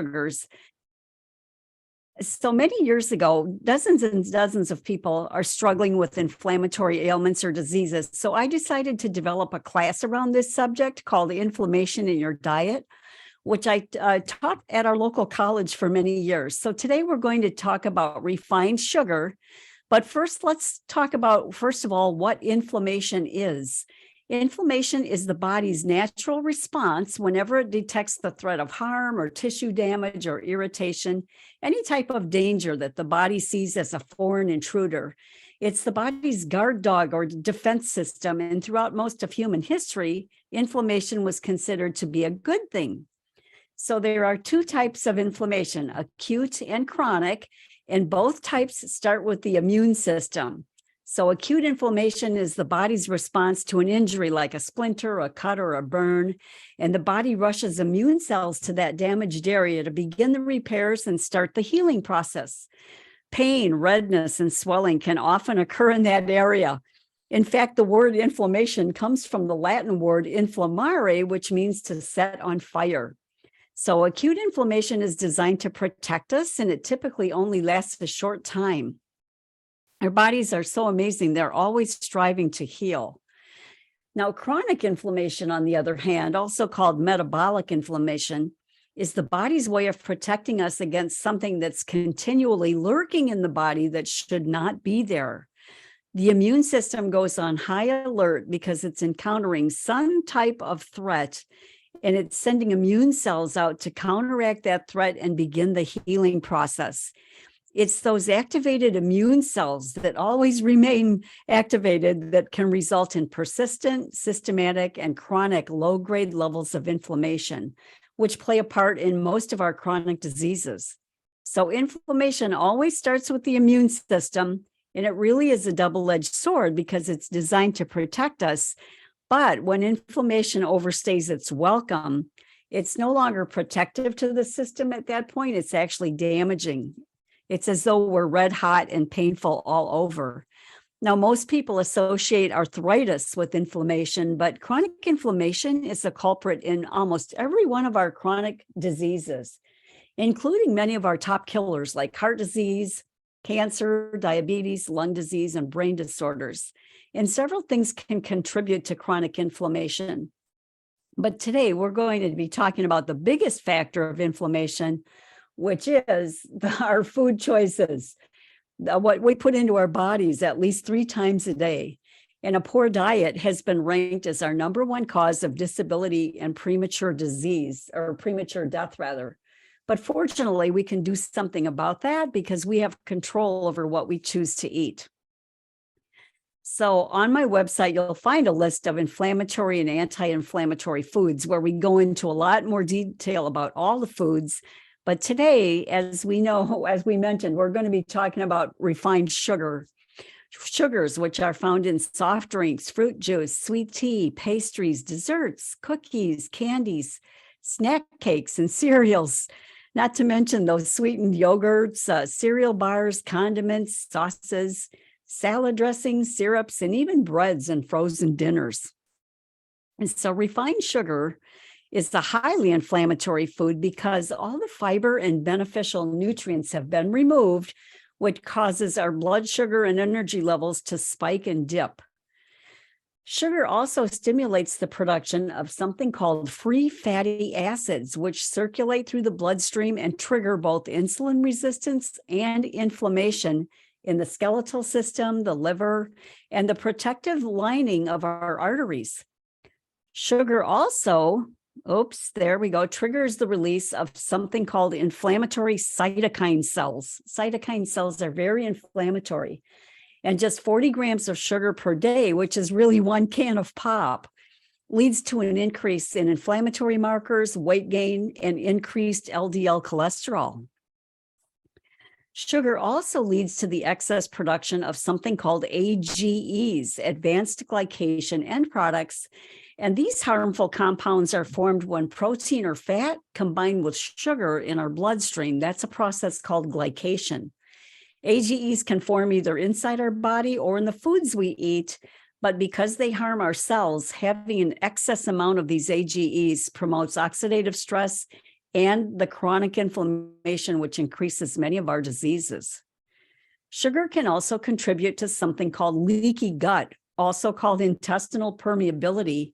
sugars. So many years ago, dozens and dozens of people are struggling with inflammatory ailments or diseases. So I decided to develop a class around this subject called Inflammation in Your Diet, which I taught at our local college for many years. So today we're going to talk about refined sugar. But first, let's talk about, first of all, what inflammation is. Inflammation is the body's natural response whenever it detects the threat of harm or tissue damage or irritation, any type of danger that the body sees as a foreign intruder. It's the body's guard dog or defense system, and throughout most of human history, inflammation was considered to be a good thing. So there are two types of inflammation, acute and chronic, and both types start with the immune system. So acute inflammation is the body's response to an injury like a splinter, a cut, or a burn, and the body rushes immune cells to that damaged area to begin the repairs and start the healing process. Pain, redness, and swelling can often occur in that area. In fact, the word inflammation comes from the Latin word inflammare, which means to set on fire. So acute inflammation is designed to protect us, and it typically only lasts a short time. Our bodies are so amazing, they're always striving to heal. Now, chronic inflammation, on the other hand, also called metabolic inflammation, is the body's way of protecting us against something that's continually lurking in the body that should not be there. The immune system goes on high alert because it's encountering some type of threat, and it's sending immune cells out to counteract that threat and begin the healing process. It's those activated immune cells that always remain activated that can result in persistent, systematic, and chronic low-grade levels of inflammation, which play a part in most of our chronic diseases. So inflammation always starts with the immune system, and it really is a double-edged sword because it's designed to protect us. But when inflammation overstays its welcome, it's no longer protective to the system at that point. It's actually damaging. It's as though we're red hot and painful all over. Now, most people associate arthritis with inflammation, but chronic inflammation is a culprit in almost every one of our chronic diseases, including many of our top killers like heart disease, cancer, diabetes, lung disease, and brain disorders. And several things can contribute to chronic inflammation. But today we're going to be talking about the biggest factor of inflammation, which is our food choices, what we put into our bodies at least 3 times a day. And a poor diet has been ranked as our #1 cause of disability and premature disease, or premature death rather. But fortunately, we can do something about that because we have control over what we choose to eat. So on my website, you'll find a list of inflammatory and anti-inflammatory foods where we go into a lot more detail about all the foods. But today, as we know, as we mentioned, we're going to be talking about refined sugars, which are found in soft drinks, fruit juice, sweet tea, pastries, desserts, cookies, candies, snack cakes, and cereals. Not to mention those sweetened yogurts, cereal bars, condiments, sauces, salad dressings, syrups, and even breads and frozen dinners. And so refined sugar is a highly inflammatory food because all the fiber and beneficial nutrients have been removed, which causes our blood sugar and energy levels to spike and dip. Sugar also stimulates the production of something called free fatty acids, which circulate through the bloodstream and trigger both insulin resistance and inflammation in the skeletal system, the liver, and the protective lining of our arteries. Sugar also, triggers the release of something called inflammatory cytokine cells. Cytokine cells are very inflammatory. And just 40 grams of sugar per day, which is really 1 can of pop, leads to an increase in inflammatory markers, weight gain, and increased LDL cholesterol. Sugar also leads to the excess production of something called AGEs, advanced glycation end products. And these harmful compounds are formed when protein or fat combine with sugar in our bloodstream. That's a process called glycation. AGEs can form either inside our body or in the foods we eat, but because they harm our cells, having an excess amount of these AGEs promotes oxidative stress and the chronic inflammation, which increases many of our diseases. Sugar can also contribute to something called leaky gut, also called intestinal permeability.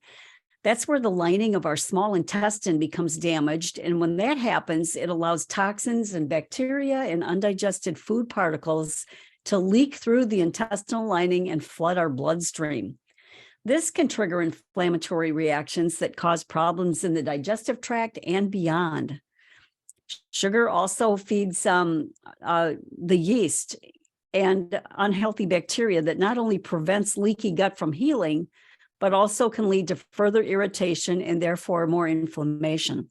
That's where the lining of our small intestine becomes damaged. And when that happens, it allows toxins and bacteria and undigested food particles to leak through the intestinal lining and flood our bloodstream. This can trigger inflammatory reactions that cause problems in the digestive tract and beyond. Sugar also feeds the yeast and unhealthy bacteria that not only prevents leaky gut from healing, but also can lead to further irritation and therefore more inflammation.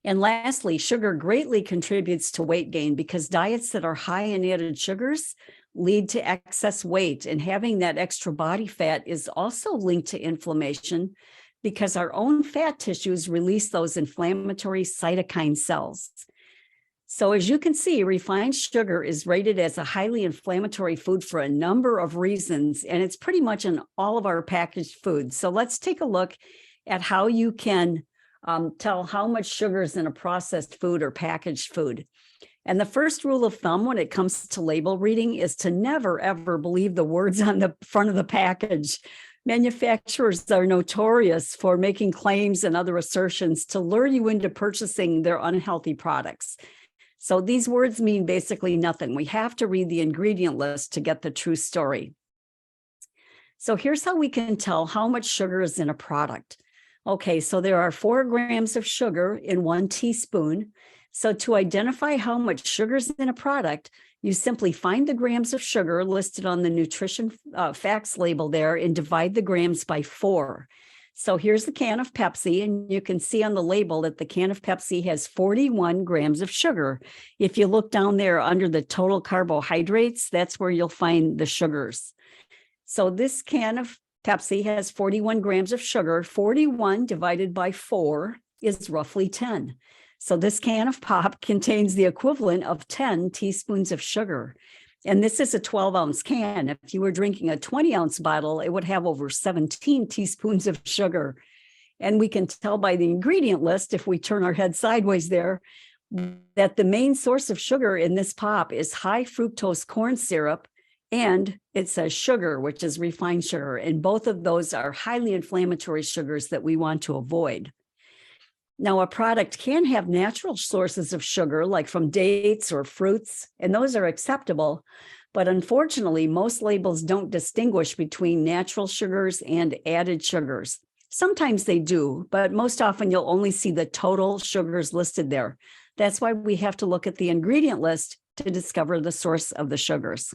And lastly, sugar greatly contributes to weight gain because diets that are high in added sugars lead to excess weight, and having that extra body fat is also linked to inflammation because our own fat tissues release those inflammatory cytokine cells. So as you can see, refined sugar is rated as a highly inflammatory food for a number of reasons, and it's pretty much in all of our packaged foods. So let's take a look at how you can tell how much sugar is in a processed food or packaged food. And the first rule of thumb when it comes to label reading is to never, ever believe the words on the front of the package. Manufacturers are notorious for making claims and other assertions to lure you into purchasing their unhealthy products. So these words mean basically nothing. We have to read the ingredient list to get the true story. So here's how we can tell how much sugar is in a product. Okay, so there are 4 grams of sugar in 1 teaspoon. So to identify how much sugar is in a product, you simply find the grams of sugar listed on the nutrition facts label there and divide the grams by 4. So here's the can of Pepsi, and you can see on the label that the can of Pepsi has 41 grams of sugar. If you look down there under the total carbohydrates, that's where you'll find the sugars. So this can of Pepsi has 41 grams of sugar. 41 divided by 4 is roughly 10. So this can of pop contains the equivalent of 10 teaspoons of sugar. And this is a 12-ounce can. If you were drinking a 20-ounce bottle, it would have over 17 teaspoons of sugar. And we can tell by the ingredient list, if we turn our head sideways there, that the main source of sugar in this pop is high fructose corn syrup, and it says sugar, which is refined sugar. And both of those are highly inflammatory sugars that we want to avoid. Now, a product can have natural sources of sugar, like from dates or fruits, and those are acceptable. But unfortunately, most labels don't distinguish between natural sugars and added sugars. Sometimes they do, but most often you'll only see the total sugars listed there. That's why we have to look at the ingredient list to discover the source of the sugars.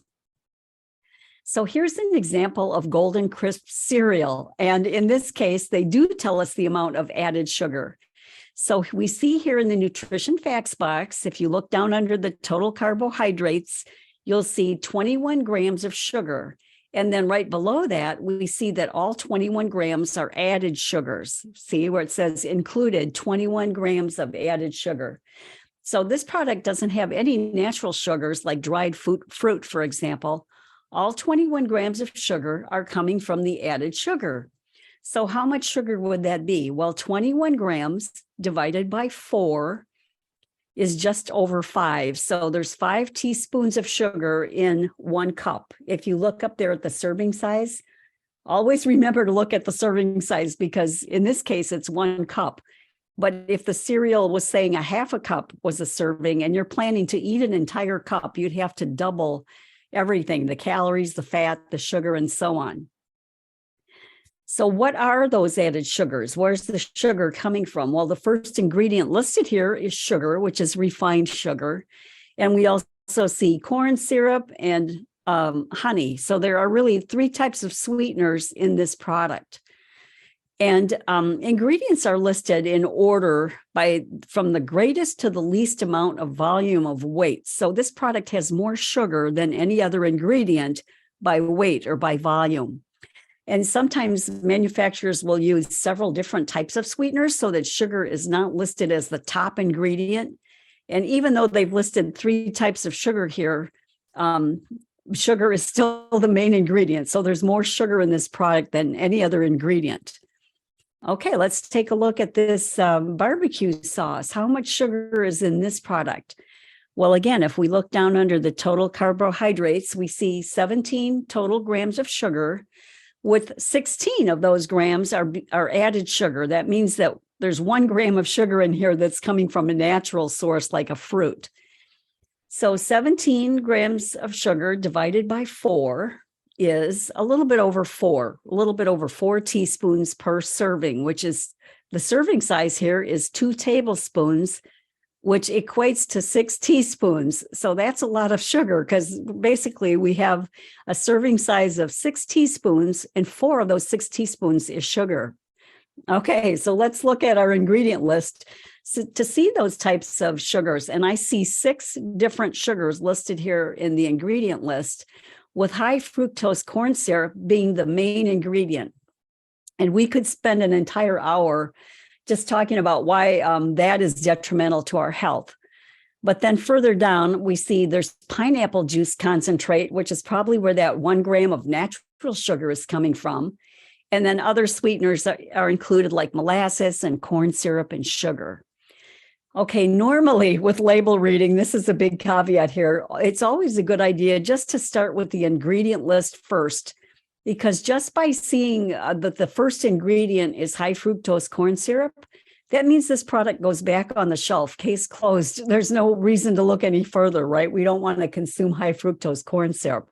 So here's an example of Golden Crisp cereal. And in this case, they do tell us the amount of added sugar. So we see here in the nutrition facts box, if you look down under the total carbohydrates, you'll see 21 grams of sugar. And then right below that, we see that all 21 grams are added sugars. See where it says included 21 grams of added sugar. So this product doesn't have any natural sugars like dried fruit, for example. All 21 grams of sugar are coming from the added sugar. So how much sugar would that be? Well, 21 grams divided by 4 is just over 5. So there's 5 teaspoons of sugar in 1 cup. If you look up there at the serving size, always remember to look at the serving size because in this case, it's 1 cup. But if the cereal was saying a half a cup was a serving and you're planning to eat an entire cup, you'd have to double everything, the calories, the fat, the sugar, and so on. So what are those added sugars? Where's the sugar coming from? Well, the first ingredient listed here is sugar, which is refined sugar. And we also see corn syrup and honey. So there are really 3 types of sweeteners in this product. And ingredients are listed in order from the greatest to the least amount of volume of weight. So this product has more sugar than any other ingredient by weight or by volume. And sometimes manufacturers will use several different types of sweeteners so that sugar is not listed as the top ingredient. And even though they've listed 3 types of sugar here, sugar is still the main ingredient. So there's more sugar in this product than any other ingredient. Okay, let's take a look at this barbecue sauce. How much sugar is in this product? Well, again, if we look down under the total carbohydrates, we see 17 total grams of sugar, with 16 of those grams are added sugar. That means that there's 1 gram of sugar in here that's coming from a natural source like a fruit. So 17 grams of sugar divided by 4 is a little bit over 4 teaspoons per serving, which is the serving size here is 2 tablespoons, which equates to 6 teaspoons. So that's a lot of sugar because basically we have a serving size of 6 teaspoons and 4 of those 6 teaspoons is sugar. Okay, so let's look at our ingredient list to see those types of sugars. And I see 6 different sugars listed here in the ingredient list, with high fructose corn syrup being the main ingredient. And we could spend an entire hour just talking about why that is detrimental to our health. But then further down, we see there's pineapple juice concentrate, which is probably where that 1 gram of natural sugar is coming from. And then other sweeteners are included like molasses and corn syrup and sugar. Okay, normally with label reading, this is a big caveat here. It's always a good idea just to start with the ingredient list first, because just by seeing that the first ingredient is high fructose corn syrup, that means this product goes back on the shelf, case closed. There's no reason to look any further, right? We don't want to consume high fructose corn syrup.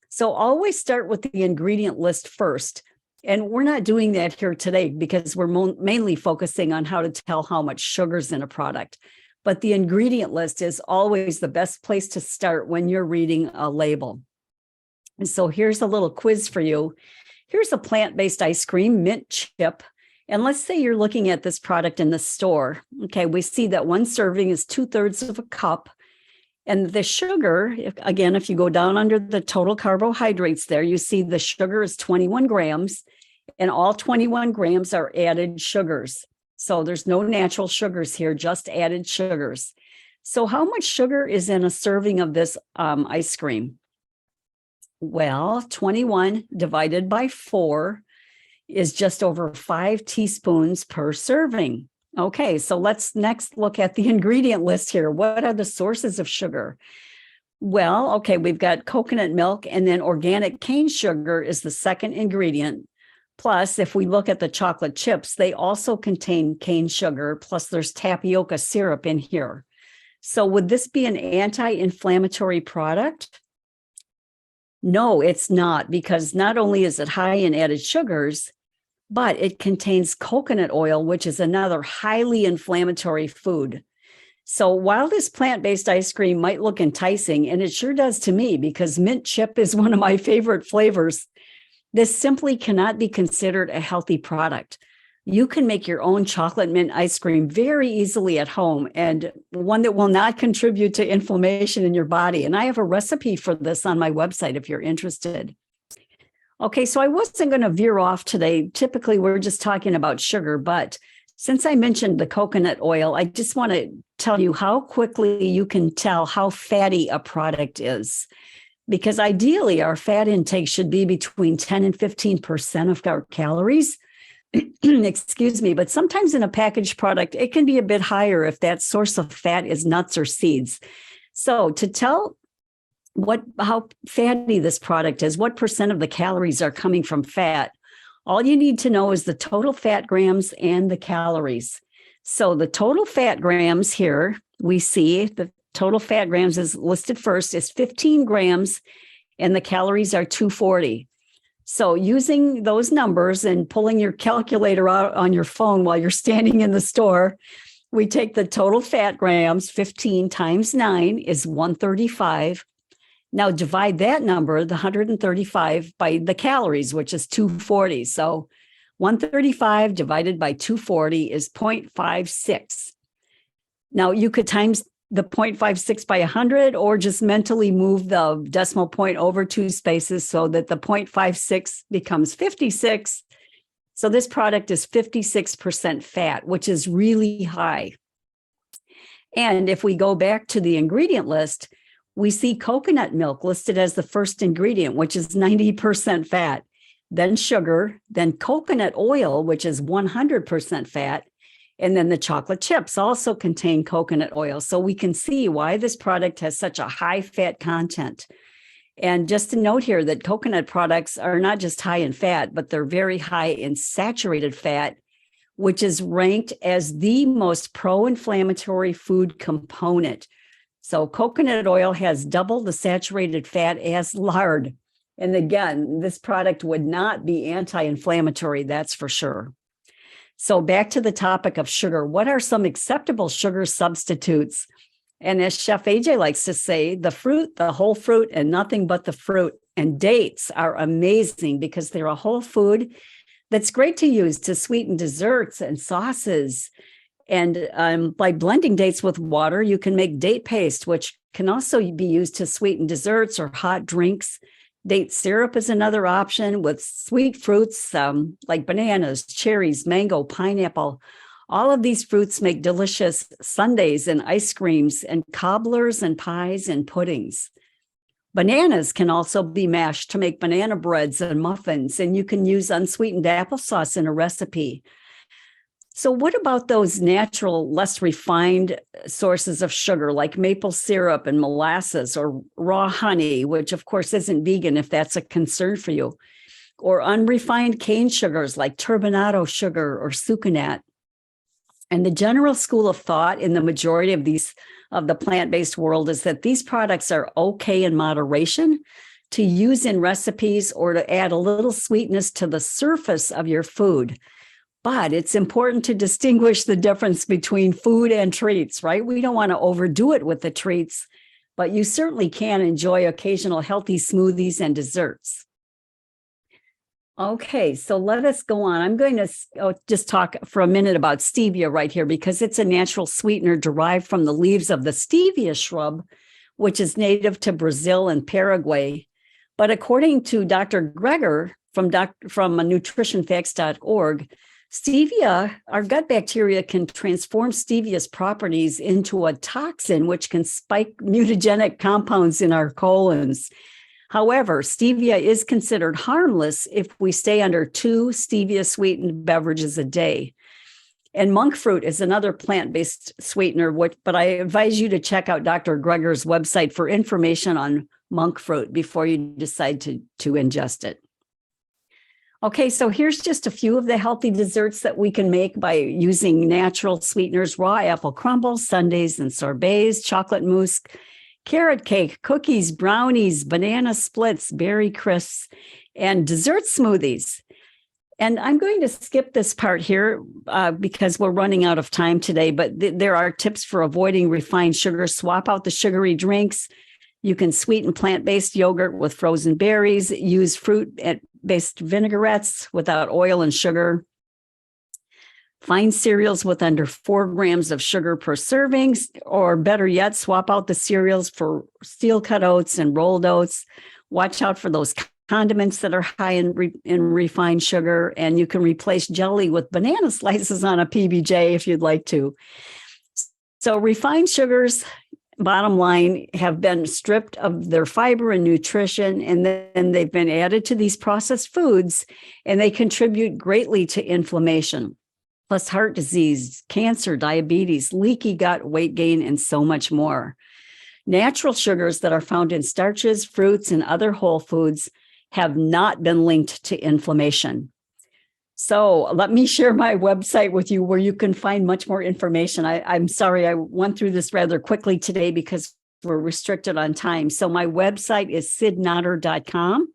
So always start with the ingredient list first. And we're not doing that here today because we're mainly focusing on how to tell how much sugar's in a product. But the ingredient list is always the best place to start when you're reading a label. And so here's a little quiz for you. Here's a plant-based ice cream, mint chip. And let's say you're looking at this product in the store. Okay, we see that 1 serving is 2/3 of a cup. And the sugar, again, if you go down under the total carbohydrates there, you see the sugar is 21 grams, and all 21 grams are added sugars. So there's no natural sugars here, just added sugars. So how much sugar is in a serving of this ice cream? Well, 21 divided by 4 is just over 5 teaspoons per serving. Okay, so let's next look at the ingredient list here. What are the sources of sugar? Well, okay, we've got coconut milk, and then organic cane sugar is the second ingredient. Plus, if we look at the chocolate chips, they also contain cane sugar, plus there's tapioca syrup in here. So would this be an anti-inflammatory product? No, it's not, because not only is it high in added sugars, but it contains coconut oil, which is another highly inflammatory food. So while this plant-based ice cream might look enticing, and it sure does to me because mint chip is one of my favorite flavors, this simply cannot be considered a healthy product. You can make your own chocolate mint ice cream very easily at home, and one that will not contribute to inflammation in your body. And I have a recipe for this on my website if you're interested. Okay, so I wasn't going to veer off today. Typically, we're just talking about sugar, but since I mentioned the coconut oil, I just want to tell you how quickly you can tell how fatty a product is. Because ideally, our fat intake should be between 10 and 15% of our calories. Excuse me, but sometimes in a packaged product, it can be a bit higher if that source of fat is nuts or seeds. So to tell how fatty this product is, what percent of the calories are coming from fat, all you need to know is the total fat grams and the calories. So the total fat grams here, we see the total fat grams is listed first is 15 grams, and the calories are 240. So using those numbers and pulling your calculator out on your phone while you're standing in the store, we take the total fat grams, 15 times 9 is 135. Now divide that number, the 135, by the calories, which is 240. So 135 divided by 240 is 0.56. Now you could times the 0.56 by 100, or just mentally move the decimal point over 2 spaces so that the 0.56 becomes 56. So this product is 56% fat, which is really high. And if we go back to the ingredient list, we see coconut milk listed as the first ingredient, which is 90% fat. then sugar, then coconut oil, which is 100% fat, and then the chocolate chips also contain coconut oil. So we can see why this product has such a high fat content. And just to note here that coconut products are not just high in fat, but they're very high in saturated fat, which is ranked as the most pro-inflammatory food component. So coconut oil has double the saturated fat as lard. And again, this product would not be anti-inflammatory, that's for sure. So back to the topic of sugar. What are some acceptable sugar substitutes? And as Chef AJ likes to say, the fruit, the whole fruit, and nothing but the fruit. And dates are amazing because they're a whole food that's great to use to sweeten desserts and sauces. And by blending dates with water, you can make date paste, which can also be used to sweeten desserts or hot drinks. Date syrup is another option with sweet fruits like bananas, cherries, mango, pineapple. All of these fruits make delicious sundaes and ice creams and cobblers and pies and puddings. Bananas can also be mashed to make banana breads and muffins, and you can use unsweetened applesauce in a recipe. So what about those natural, less refined sources of sugar like maple syrup and molasses or raw honey, which of course isn't vegan if that's a concern for you, or unrefined cane sugars like turbinado sugar or sucanat? And the general school of thought in the majority of the plant-based world is that these products are okay in moderation to use in recipes or to add a little sweetness to the surface of your food. But it's important to distinguish the difference between food and treats, right? We don't want to overdo it with the treats, but you certainly can enjoy occasional healthy smoothies and desserts. Okay, so let us go on. I'm going to just talk for a minute about stevia right here because it's a natural sweetener derived from the leaves of the stevia shrub, which is native to Brazil and Paraguay. But according to Dr. Greger from nutritionfacts.org, stevia, our gut bacteria can transform stevia's properties into a toxin, which can spike mutagenic compounds in our colons. However, stevia is considered harmless if we stay under 2 stevia-sweetened beverages a day. And monk fruit is another plant-based sweetener, but I advise you to check out Dr. Greger's website for information on monk fruit before you decide to ingest it. Okay, so here's just a few of the healthy desserts that we can make by using natural sweeteners: raw apple crumbles, sundaes and sorbets, chocolate mousse, carrot cake, cookies, brownies, banana splits, berry crisps, and dessert smoothies. And I'm going to skip this part here because we're running out of time today, but there are tips for avoiding refined sugar. Swap out the sugary drinks. You can sweeten plant-based yogurt with frozen berries, use fruit-based vinaigrettes without oil and sugar. Find cereals with under 4 grams of sugar per serving, or better yet, swap out the cereals for steel-cut oats and rolled oats. Watch out for those condiments that are high in refined sugar, and you can replace jelly with banana slices on a PBJ if you'd like to. So refined sugars, bottom line, have been stripped of their fiber and nutrition, and then they've been added to these processed foods, and they contribute greatly to inflammation, plus heart disease, cancer, diabetes, leaky gut, weight gain, and so much more. Natural sugars that are found in starches, fruits, and other whole foods have not been linked to inflammation. So let me share my website with you where you can find much more information. I'm sorry I went through this rather quickly today because we're restricted on time. So my website is sidnotter.com.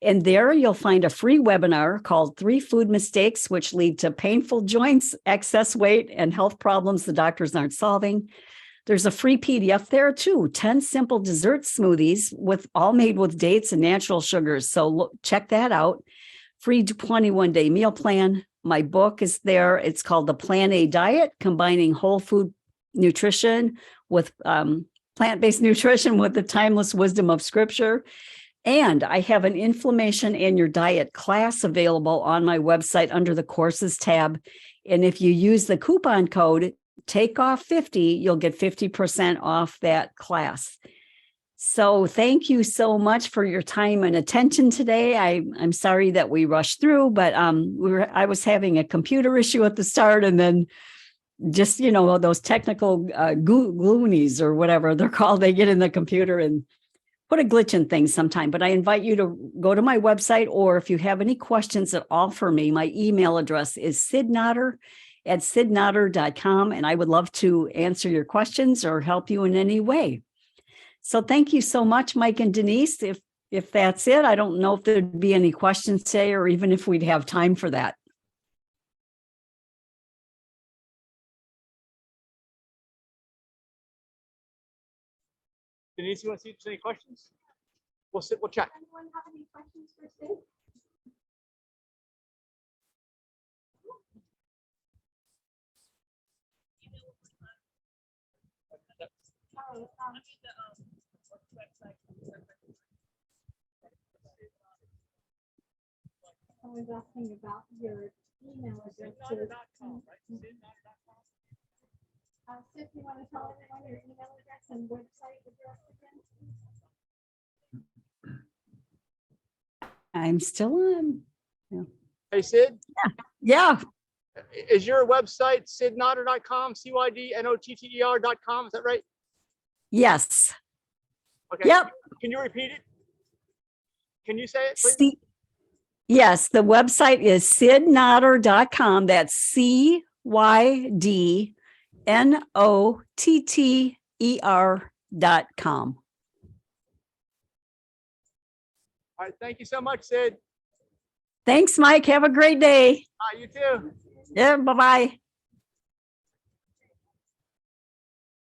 And there you'll find a free webinar called 3 Food Mistakes Which Lead to Painful Joints, Excess Weight, and Health Problems the Doctors Aren't Solving. There's a free PDF there too, 10 simple dessert smoothies all made with dates and natural sugars. So check that out. Free 21-day meal plan. My book is there. It's called The Plan A Diet, combining whole food nutrition with plant-based nutrition with the timeless wisdom of Scripture. And I have an inflammation and your diet class available on my website under the courses tab. And if you use the coupon code TAKEOFF50, you'll get 50% off that class. So thank you so much for your time and attention today. I'm sorry that we rushed through, but I was having a computer issue at the start, and then just, those technical gloonies or whatever they're called, they get in the computer and put a glitch in things sometime. But I invite you to go to my website, or if you have any questions at all for me, my email address is sidnotter@sidnotter.com, and I would love to answer your questions or help you in any way. So thank you so much, Mike and Denise. If that's it, I don't know if there'd be any questions today, or even if we'd have time for that. Denise, you want to see if there's any questions? We'll chat. Anyone have any questions for Sid? I was asking about your email address. Sid, you want to tell everyone your email address and website address again? I'm still on. Hey, Sid. Yeah. Is your website sidnotter.com, CYDNOTTER.com? Is that right? Yes. Okay. Yep. Can you repeat it? Can you say it, please? Yes, the website is sidnotter.com. That's CYDNOTTER.com. All right. Thank you so much, Sid. Thanks, Mike. Have a great day. You too. Yeah, bye-bye.